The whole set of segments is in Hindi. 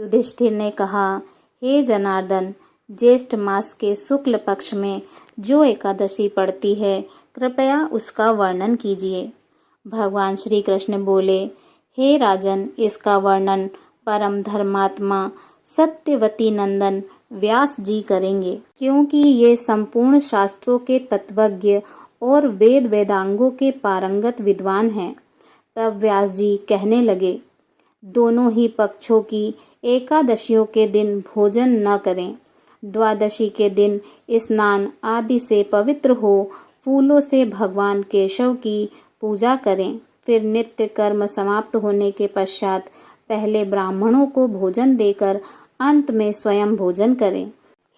युधिष्ठिर ने कहा, हे जनार्दन, ज्येष्ठ मास के शुक्ल पक्ष में जो एकादशी पड़ती है, कृपया उसका वर्णन कीजिए। भगवान श्री कृष्ण बोले, हे राजन, इसका वर्णन परम धर्मात्मा सत्यवती नंदन व्यास जी करेंगे, क्योंकि ये संपूर्ण शास्त्रों के तत्वज्ञ और वेद वेदांगों के पारंगत विद्वान हैं। तब व्यास जी कहने लगे, दोनों ही पक्षों की एकादशियों के दिन भोजन न करें। द्वादशी के दिन स्नान आदि से पवित्र हो फूलों से भगवान केशव की पूजा करें। फिर नित्य कर्म समाप्त होने के पश्चात पहले ब्राह्मणों को भोजन देकर अंत में स्वयं भोजन करें।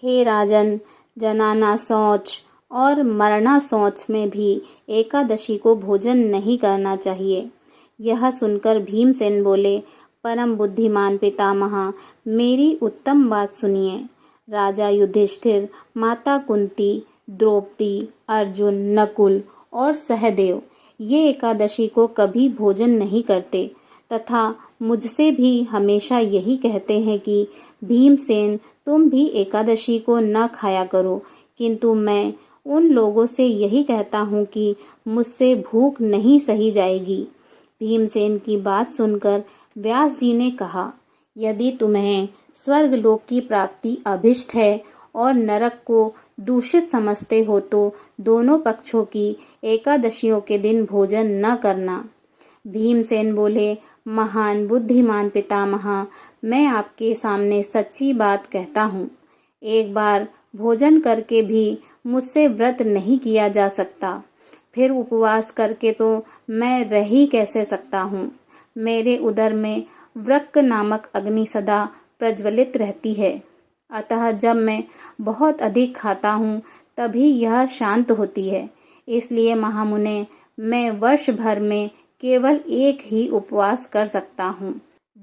हे राजन, जनाना शौच और मरना शौच में भी एकादशी को भोजन नहीं करना चाहिए। यह सुनकर भीमसेन बोले, परम बुद्धिमान पितामह, मेरी उत्तम बात सुनिए। राजा युधिष्ठिर, माता कुंती, द्रौपदी, अर्जुन, नकुल और सहदेव ये एकादशी को कभी भोजन नहीं करते तथा मुझसे भी हमेशा यही कहते हैं कि भीमसेन, तुम भी एकादशी को न खाया करो, किंतु मैं उन लोगों से यही कहता हूँ कि मुझसे भूख नहीं सही जाएगी। भीमसेन की बात सुनकर व्यास जी ने कहा, यदि तुम्हें स्वर्गलोक की प्राप्ति अभिष्ट है और नरक को दूषित समझते हो तो दोनों पक्षों की एकादशियों के दिन भोजन न करना। भीमसेन बोले, महान बुद्धिमान पितामह, मैं आपके सामने सच्ची बात कहता हूँ। एक बार भोजन करके भी मुझसे व्रत नहीं किया जा सकता, फिर उपवास करके तो मैं रह ही कैसे सकता हूँ। मेरे उदर में वृक्क नामक अग्नि सदा प्रज्वलित रहती है, अतः जब मैं बहुत अधिक खाता हूँ तभी यह शांत होती है। इसलिए महामुने, मैं वर्ष भर में केवल एक ही उपवास कर सकता हूँ,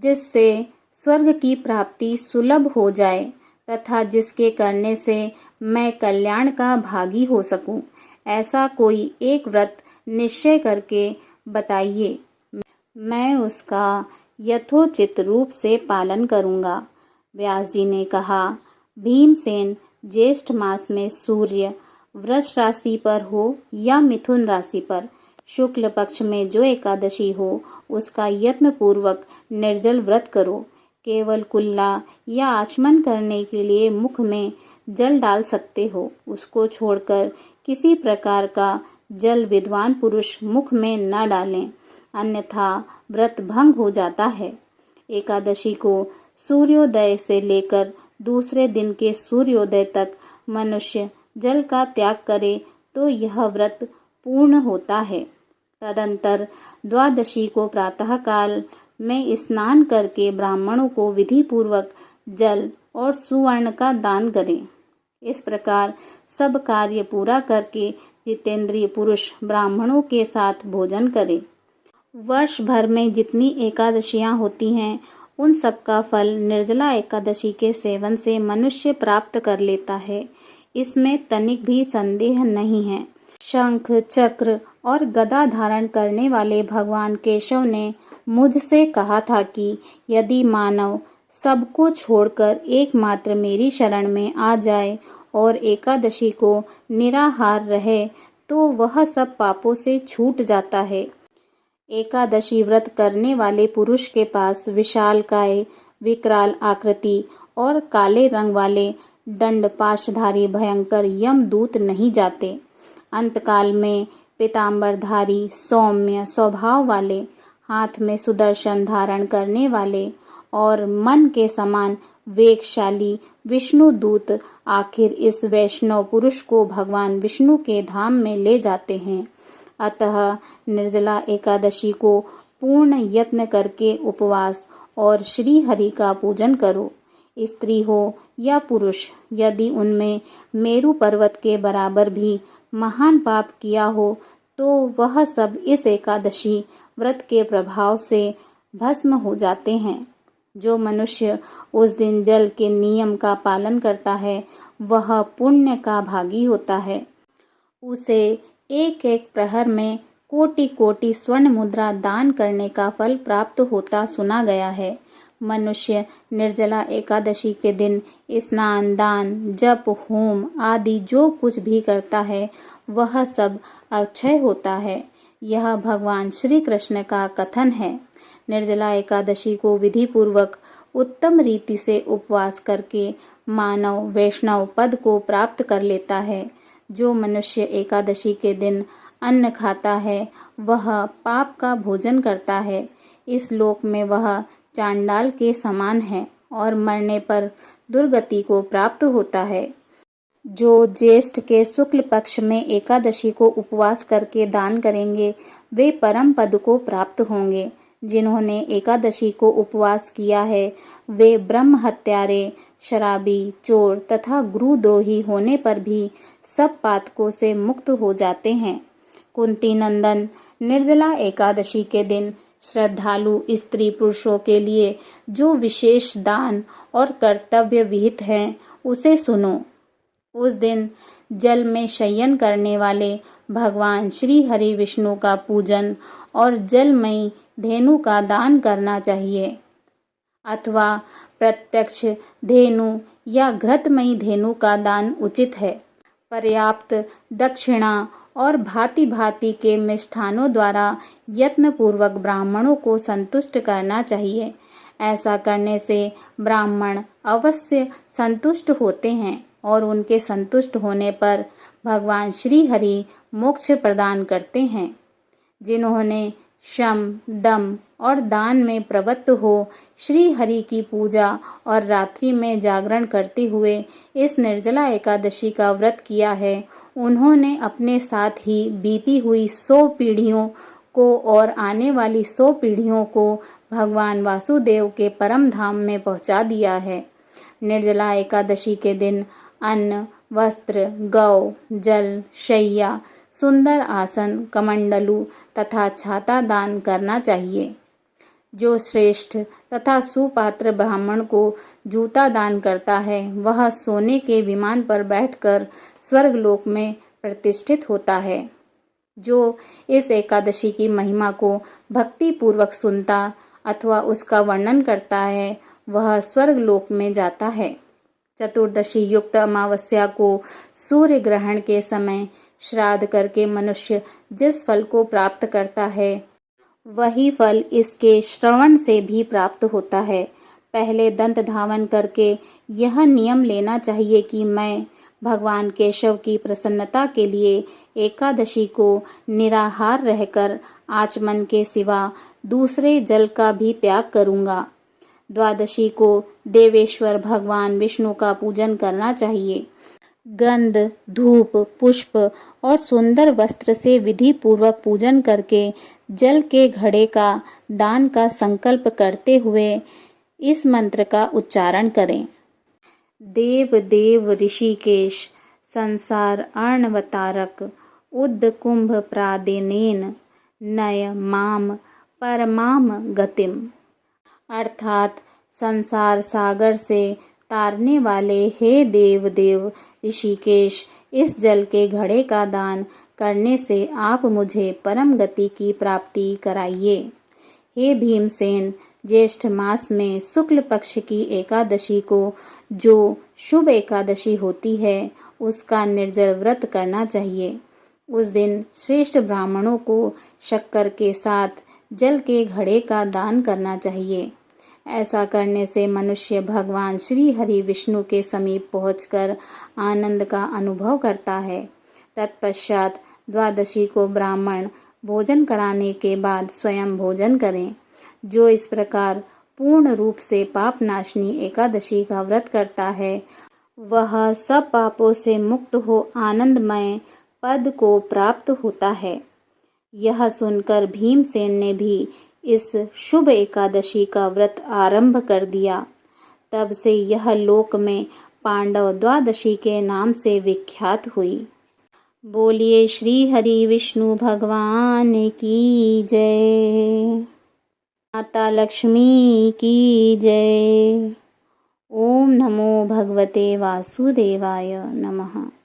जिससे स्वर्ग की प्राप्ति सुलभ हो जाए तथा जिसके करने से मैं कल्याण का भागी हो सकूं। ऐसा कोई एक व्रत निश्चय करके बताइए, मैं उसका यथोचित रूप से पालन करूंगा। व्यास जी ने कहा, भीमसेन, ज्येष्ठ मास में सूर्य वृष राशि पर हो या मिथुन राशि पर शुक्ल पक्ष में जो एकादशी हो उसका यत्न पूर्वक निर्जल व्रत करो। केवल कुल्ला या आचमन करने के लिए मुख में जल डाल सकते हो, उसको छोड़कर किसी प्रकार का जल विद्वान पुरुष मुख में न डालें, अन्यथा व्रत भंग हो जाता है। एकादशी को सूर्योदय से लेकर दूसरे दिन के सूर्योदय तक मनुष्य जल का त्याग करे तो यह व्रत पूर्ण होता है। तदंतर द्वादशी को प्रातः काल में स्नान करके ब्राह्मणों को विधि पूर्वक जल और सुवर्ण का दान करें। इस प्रकार सब कार्य पूरा करके जितेंद्रिय पुरुष ब्राह्मणों के साथ भोजन करे। वर्ष भर में जितनी एकादशियां होती हैं उन सब का फल निर्जला एकादशी के सेवन से मनुष्य प्राप्त कर लेता है, इसमें तनिक भी संदेह नहीं है। शंख, चक्र और गदा धारण करने वाले भगवान केशव ने मुझसे कहा था कि यदि मानव सबको छोड़कर एकमात्र मेरी शरण में आ जाए और एकादशी को निराहार रहे तो वह सब पापों से छूट जाता है। एकादशी व्रत करने वाले पुरुष के पास विशालकाय, विकराल आकृति और काले रंग वाले दंड पाशधारी भयंकर यमदूत नहीं जाते। अंतकाल में पीतांबरधारी, सौम्य स्वभाव वाले, हाथ में सुदर्शन धारण करने वाले और मन के समान वेगशाली विष्णु दूत आखिर इस वैष्णव पुरुष को भगवान विष्णु के धाम में ले जाते हैं। अतः निर्जला एकादशी को पूर्ण यत्न करके उपवास और श्री हरि का पूजन करो। स्त्री हो या पुरुष, यदि उनमें मेरु पर्वत के बराबर भी महान पाप किया हो तो वह सब इस एकादशी व्रत के प्रभाव से भस्म हो जाते हैं। जो मनुष्य उस दिन जल के नियम का पालन करता है वह पुण्य का भागी होता है। उसे एक एक प्रहर में कोटि कोटि स्वर्ण मुद्रा दान करने का फल प्राप्त होता सुना गया है। मनुष्य निर्जला एकादशी के दिन स्नान, दान, जप, होम आदि जो कुछ भी करता है वह सब अक्षय होता है। यह भगवान श्री कृष्ण का कथन है। निर्जला एकादशी को विधि पूर्वक उत्तम रीति से उपवास करके मानव वैष्णव पद को प्राप्त कर लेता है। जो मनुष्य एकादशी के दिन अन्न खाता है वह पाप का भोजन करता है। इस लोक में वह चांडाल के समान है और मरने पर दुर्गति को प्राप्त होता है। जो ज्येष्ठ के शुक्ल पक्ष में एकादशी को उपवास करके दान करेंगे वे परम पद को प्राप्त होंगे। जिन्होंने एकादशी को उपवास किया है वे ब्रह्म हत्यारे, शराबी, चोर तथा गुरुद्रोही होने पर भी सब पातकों से मुक्त हो जाते हैं। कुंती नंदन, निर्जला एकादशी के दिन श्रद्धालु स्त्री पुरुषों के लिए जो विशेष दान और कर्तव्य विहित है उसे सुनो। उस दिन जल में शयन करने वाले भगवान श्री हरि विष्णु का पूजन और जलमयी धेनु का दान करना चाहिए अथवा प्रत्यक्ष धेनु या घृतमयी धेनु का दान उचित है। पर्याप्त दक्षिणा और भांति भांति के मिष्ठानों द्वारा यत्न पूर्वक ब्राह्मणों को संतुष्ट करना चाहिए। ऐसा करने से ब्राह्मण अवश्य संतुष्ट होते हैं और उनके संतुष्ट होने पर भगवान श्री हरि मोक्ष प्रदान करते हैं। जिन्होंने शम, दम और दान में प्रवृत्त हो श्री हरि की पूजा और रात्रि में जागरण करते हुए इस निर्जला एकादशी का व्रत किया है उन्होंने अपने साथ ही बीती हुई 100 पीढ़ियों को और आने वाली 100 पीढ़ियों को भगवान वासुदेव के परम धाम में पहुंचा दिया है। निर्जला एकादशी के दिन अन्न, वस्त्र, गौ, जल, शैया, सुंदर आसन, कमंडलू तथा छाता दान करना चाहिए। जो श्रेष्ठ तथा सुपात्र ब्राह्मण को जूता दान करता है वह सोने के विमान पर बैठकर स्वर्गलोक में प्रतिष्ठित होता है। जो इस एकादशी की महिमा को भक्ति पूर्वक सुनता अथवा उसका वर्णन करता है वह स्वर्गलोक में जाता है। चतुर्दशी युक्त अमावस्या को सूर्य ग्रहण के समय श्राद्ध करके मनुष्य जिस फल को प्राप्त करता है वही फल इसके श्रवण से भी प्राप्त होता है। पहले दंत धावन करके यह नियम लेना चाहिए कि मैं भगवान केशव की प्रसन्नता के लिए एकादशी को निराहार रहकर आचमन के सिवा दूसरे जल का भी त्याग करूंगा। द्वादशी को देवेश्वर भगवान विष्णु का पूजन करना चाहिए। गंध, धूप, पुष्प और सुंदर वस्त्र से विधि पूर्वक पूजन करके जल के घड़े का दान का संकल्प करते हुए इस मंत्र का उच्चारण करें। देव देव ऋषिकेश संसार अर्णवतारक उद्द कुंभ प्रादेनेन नय माम परमाम गतिम। अर्थात संसार सागर से तारने वाले हे देव देव ऋषिकेश, इस जल के घड़े का दान करने से आप मुझे परम गति की प्राप्ति कराइए। हे भीमसेन, ज्येष्ठ मास में शुक्ल पक्ष की एकादशी को जो शुभ एकादशी होती है उसका निर्जल व्रत करना चाहिए। उस दिन श्रेष्ठ ब्राह्मणों को शक्कर के साथ जल के घड़े का दान करना चाहिए। ऐसा करने से मनुष्य भगवान श्री हरि विष्णु के समीप पहुंचकर आनंद का अनुभव करता है। तत्पश्चात द्वादशी को ब्राह्मण भोजन कराने के बाद स्वयं भोजन करें। जो इस प्रकार पूर्ण रूप से पाप नाशनी एकादशी का व्रत करता है वह सब पापों से मुक्त हो आनंदमय पद को प्राप्त होता है। यह सुनकर भीमसेन ने भी इस शुभ एकादशी का व्रत आरंभ कर दिया। तब से यह लोक में पांडव द्वादशी के नाम से विख्यात हुई। बोलिए श्री हरि विष्णु भगवान की जय। माता लक्ष्मी की जय। ओम नमो भगवते वासुदेवाय नमः।